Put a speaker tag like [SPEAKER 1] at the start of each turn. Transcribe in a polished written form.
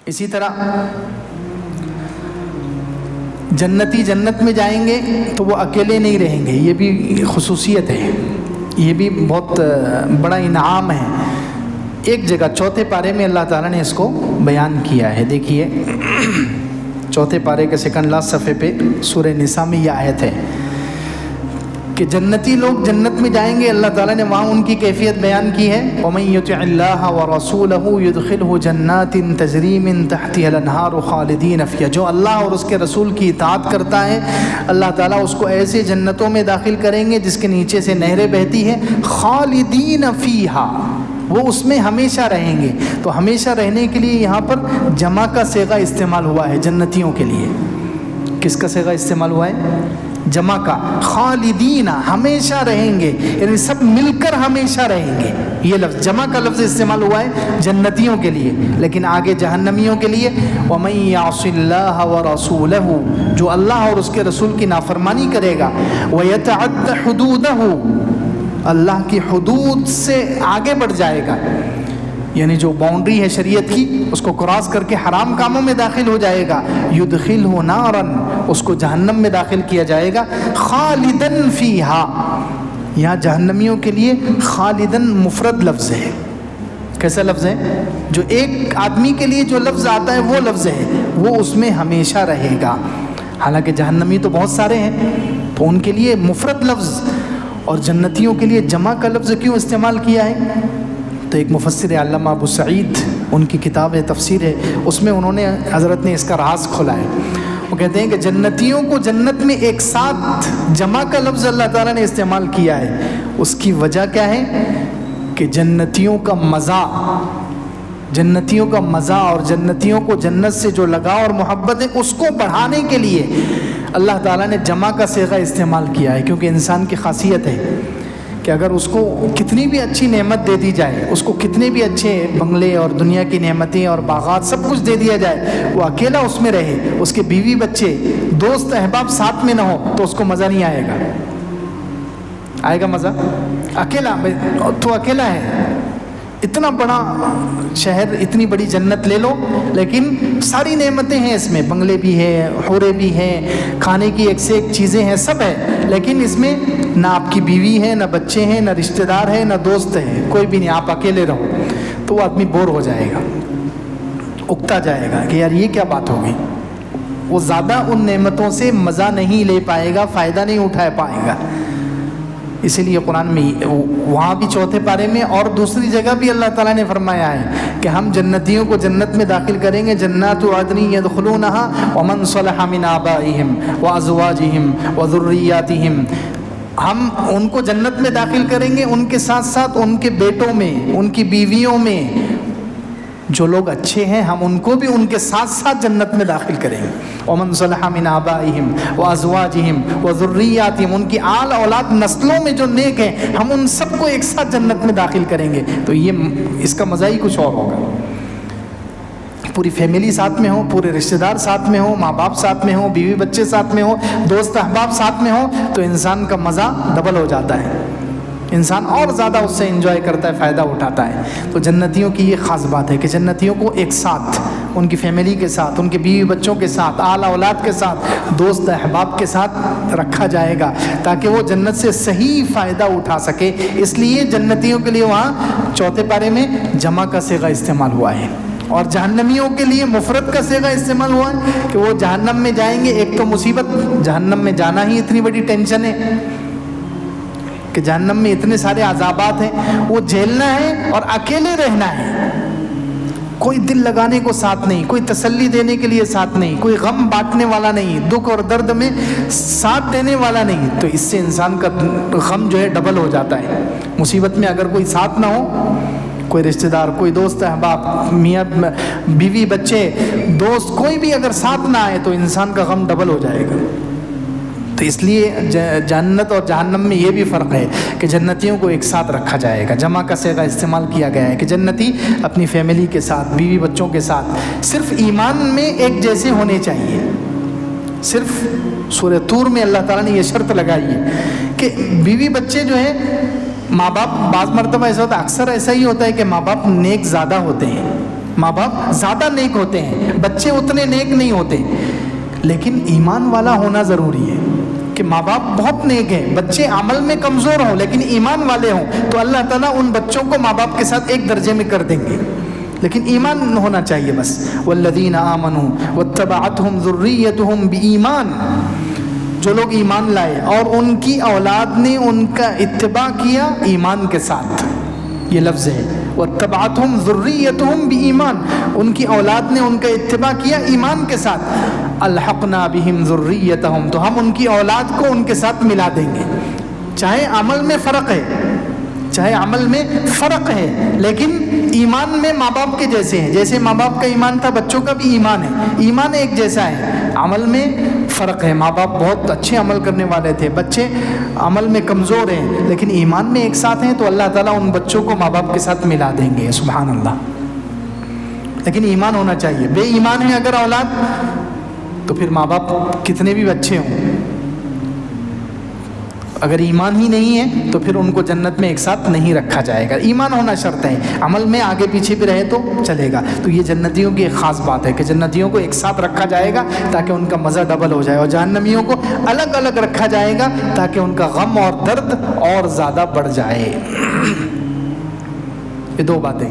[SPEAKER 1] اسی طرح جنتی جنت میں جائیں گے تو وہ اکیلے نہیں رہیں گے، یہ بھی خصوصیت ہے، یہ بھی بہت بڑا انعام ہے۔ ایک جگہ چوتھے پارے میں اللہ تعالیٰ نے اس کو بیان کیا ہے، دیکھیے چوتھے پارے کے سیکنڈ لاسٹ صفحے پہ سورہ نساء میں یہ آیت ہے کہ جنتی لوگ جنت میں جائیں گے، اللہ تعالیٰ نے وہاں ان کی کیفیت بیان کی ہے۔ وَمَن يُطِعِ اللَّهَ وَرَسُولَهُ يُدْخِلْهُ جَنَّاتٍ تَجْرِي مِن تَحْتِهَا الْأَنْهَارُ خَالِدِينَ فِيهَا، جو اللہ اور اس کے رسول کی اطاعت کرتا ہے اللہ تعالیٰ اس کو ایسے جنتوں میں داخل کریں گے جس کے نیچے سے نہریں بہتی ہیں، خالدین فیہا، وہ اس میں ہمیشہ رہیں گے۔ تو ہمیشہ رہنے کے لیے یہاں پر جمع کا صیغہ استعمال ہوا ہے جنتیوں کے لیے۔ کس کا صیغہ استعمال ہوا ہے؟ جمع کا، خالدین، ہمیشہ رہیں گے، یعنی سب مل کر ہمیشہ رہیں گے۔ یہ لفظ جمع کا لفظ استعمال ہوا ہے جنتیوں کے لیے، لیکن آگے جہنمیوں کے لیے وَمَن يَعْصِ اللَّهَ وَرَسُولَهُ، جو اللہ اور اس کے رسول کی نافرمانی کرے گا، وَيَتَعَدَّ حُدُودَهُ، اللہ کی حدود سے آگے بڑھ جائے گا، یعنی جو باؤنڈری ہے شریعت کی اس کو کراس کر کے حرام کاموں میں داخل ہو جائے گا، یدخلہ نارن، اس کو جہنم میں داخل کیا جائے گا، خالدن فیہا، یہاں جہنمیوں کے لیے خالدن مفرد لفظ ہے۔ کیسا لفظ ہے؟ جو ایک آدمی کے لیے جو لفظ آتا ہے وہ لفظ ہے، وہ اس میں ہمیشہ رہے گا۔ حالانکہ جہنمی تو بہت سارے ہیں تو ان کے لیے مفرد لفظ، اور جنتیوں کے لیے جمع کا لفظ کیوں استعمال کیا ہے؟ تو ایک مفسر علامہ ابو سعید، ان کی کتاب ہے تفسیر ہے، اس میں انہوں نے حضرت نے اس کا راز کھولا ہے۔ وہ کہتے ہیں کہ جنتیوں کو جنت میں ایک ساتھ جمع کا لفظ اللہ تعالیٰ نے استعمال کیا ہے، اس کی وجہ کیا ہے کہ جنتیوں کا مزہ اور جنتیوں کو جنت سے جو لگاؤ اور محبت ہے اس کو بڑھانے کے لیے اللہ تعالیٰ نے جمع کا صیغہ استعمال کیا ہے۔ کیونکہ انسان کی خاصیت ہے کہ اگر اس کو کتنی بھی اچھی نعمت دے دی جائے، اس کو کتنے بھی اچھے بنگلے اور دنیا کی نعمتیں اور باغات سب کچھ دے دیا جائے، وہ اکیلا اس میں رہے، اس کے بیوی بچے دوست احباب ساتھ میں نہ ہو تو اس کو مزہ نہیں آئے گا۔ آئے گا مزہ؟ اکیلا تو اکیلا ہے، اتنا بڑا شہر، اتنی بڑی جنت لے لو، لیکن ساری نعمتیں ہیں اس میں، بنگلے بھی ہیں، حوریں بھی ہیں، کھانے کی ایک سے ایک چیزیں ہیں، سب ہے، لیکن اس میں نہ آپ کی بیوی ہے، نہ بچے ہیں، نہ رشتہ دار ہے، نہ دوست ہے، کوئی بھی نہیں، آپ اکیلے رہو تو وہ آدمی بور ہو جائے گا، اکتا جائے گا کہ یار یہ کیا بات ہوگی۔ وہ زیادہ ان نعمتوں سے مزہ نہیں لے پائے گا، فائدہ نہیں اٹھا پائے گا۔ اسی لیے قرآن میں وہاں بھی چوتھے پارے میں اور دوسری جگہ بھی اللہ تعالیٰ نے فرمایا ہے کہ ہم جنتیوں کو جنت میں داخل کریں گے، جنات عدن يدخلونها ومن صلح من آبائهم وازواجهم وذرياتهم، ہم ان کو جنت میں داخل کریں گے، ان کے ساتھ ساتھ ان کے بیٹوں میں، ان کی بیویوں میں جو لوگ اچھے ہیں ہم ان کو بھی ان کے ساتھ ساتھ جنت میں داخل کریں گے۔ ومن صلح من آبائهم وازواجهم وذرياتهم، ان کی آل اولاد نسلوں میں جو نیک ہیں ہم ان سب کو ایک ساتھ جنت میں داخل کریں گے، تو یہ اس کا مزہ ہی کچھ اور ہوگا۔ پوری فیملی ساتھ میں ہو، پورے رشتہ دار ساتھ میں ہو، ماں باپ ساتھ میں ہو، بیوی بچے ساتھ میں ہو، دوست احباب ساتھ میں ہو، تو انسان کا مزہ ڈبل ہو جاتا ہے، انسان اور زیادہ اس سے انجوائے کرتا ہے، فائدہ اٹھاتا ہے۔ تو جنتیوں کی یہ خاص بات ہے کہ جنتیوں کو ایک ساتھ ان کی فیملی کے ساتھ، ان کے بیوی بچوں کے ساتھ، آل اولاد کے ساتھ، دوست احباب کے ساتھ رکھا جائے گا تاکہ وہ جنت سے صحیح فائدہ اٹھا سکے۔ اس لیے جنتیوں کے لیے وہاں چوتھے پارے میں جمع کا صیغہ استعمال ہوا ہے، اور جہنمیوں کے لیے مفرد کا صیغہ استعمال ہوا ہے کہ وہ جہنم میں جائیں گے۔ ایک تو مصیبت، جہنم میں جانا ہی اتنی بڑی ٹینشن ہے کہ جہنم میں اتنے سارے عذابات ہیں، وہ جھیلنا ہے اور اکیلے رہنا ہے، کوئی دل لگانے کو ساتھ نہیں، کوئی تسلی دینے کے لیے ساتھ نہیں، کوئی غم بانٹنے والا نہیں، دکھ اور درد میں ساتھ دینے والا نہیں، تو اس سے انسان کا غم جو ہے ڈبل ہو جاتا ہے۔ مصیبت میں اگر کوئی ساتھ نہ ہو، کوئی رشتہ دار، کوئی دوست احباب، میاں بیوی بچے دوست، کوئی بھی اگر ساتھ نہ آئے تو انسان کا غم ڈبل ہو جائے گا۔ تو اس لیے جنت اور جہنم میں یہ بھی فرق ہے کہ جنتیوں کو ایک ساتھ رکھا جائے گا، جمع کا صیغہ استعمال کیا گیا ہے کہ جنتی اپنی فیملی کے ساتھ، بیوی بچوں کے ساتھ، صرف ایمان میں ایک جیسے ہونے چاہیے۔ صرف سورہ طور میں اللہ تعالیٰ نے یہ شرط لگائی ہے کہ بیوی بچے جو ہیں، ماں باپ، بعض مرتبہ ایسا ہوتا ہے، اکثر ایسا ہی ہوتا ہے کہ ماں باپ نیک زیادہ ہوتے ہیں، ماں باپ زیادہ نیک ہوتے ہیں، بچے اتنے نیک نہیں ہوتے، لیکن ایمان والا ہونا ضروری ہے کہ ماں باپ بہت نیک ہیں، بچے عمل میں کمزور ہوں لیکن ایمان والے ہوں تو اللہ تعالیٰ ان بچوں کو ماں باپ کے ساتھ ایک درجے میں کر دیں گے، لیکن ایمان ہونا چاہیے بس۔ والذین آمنوا واتبعتہم ذریتہم بایمان، جو لوگ ایمان لائے اور ان کی اولاد نے ان کا اتباع کیا ایمان کے ساتھ، یہ لفظ ہے واتبعتہم ذریتہم بایمان، ان کی اولاد نے ان کا اتباع کیا ایمان کے ساتھ، الحقنا بہم ذریتہم، تو ہم ان کی اولاد کو ان کے ساتھ ملا دیں گے۔ چاہے عمل میں فرق ہے، چاہے عمل میں فرق ہے، لیکن ایمان میں ماں باپ کے جیسے ہیں، جیسے ماں باپ کا ایمان تھا بچوں کا بھی ایمان ہے، ایمان ایک جیسا ہے، عمل میں فرق ہے۔ ماں باپ بہت اچھے عمل کرنے والے تھے، بچے عمل میں کمزور ہیں لیکن ایمان میں ایک ساتھ ہیں، تو اللہ تعالیٰ ان بچوں کو ماں باپ کے ساتھ ملا دیں گے، سبحان اللہ۔ لیکن ایمان ہونا چاہیے، بے ایمان ہے اگر اولاد تو پھر ماں باپ کتنے بھی اچھے ہوں، اگر ایمان ہی نہیں ہے تو پھر ان کو جنت میں ایک ساتھ نہیں رکھا جائے گا۔ ایمان ہونا شرط ہے، عمل میں آگے پیچھے بھی رہے تو چلے گا۔ تو یہ جنتیوں کی ایک خاص بات ہے کہ جنتیوں کو ایک ساتھ رکھا جائے گا تاکہ ان کا مزہ ڈبل ہو جائے، اور جہنمیوں کو الگ الگ رکھا جائے گا تاکہ ان کا غم اور درد اور زیادہ بڑھ جائے۔ یہ دو باتیں۔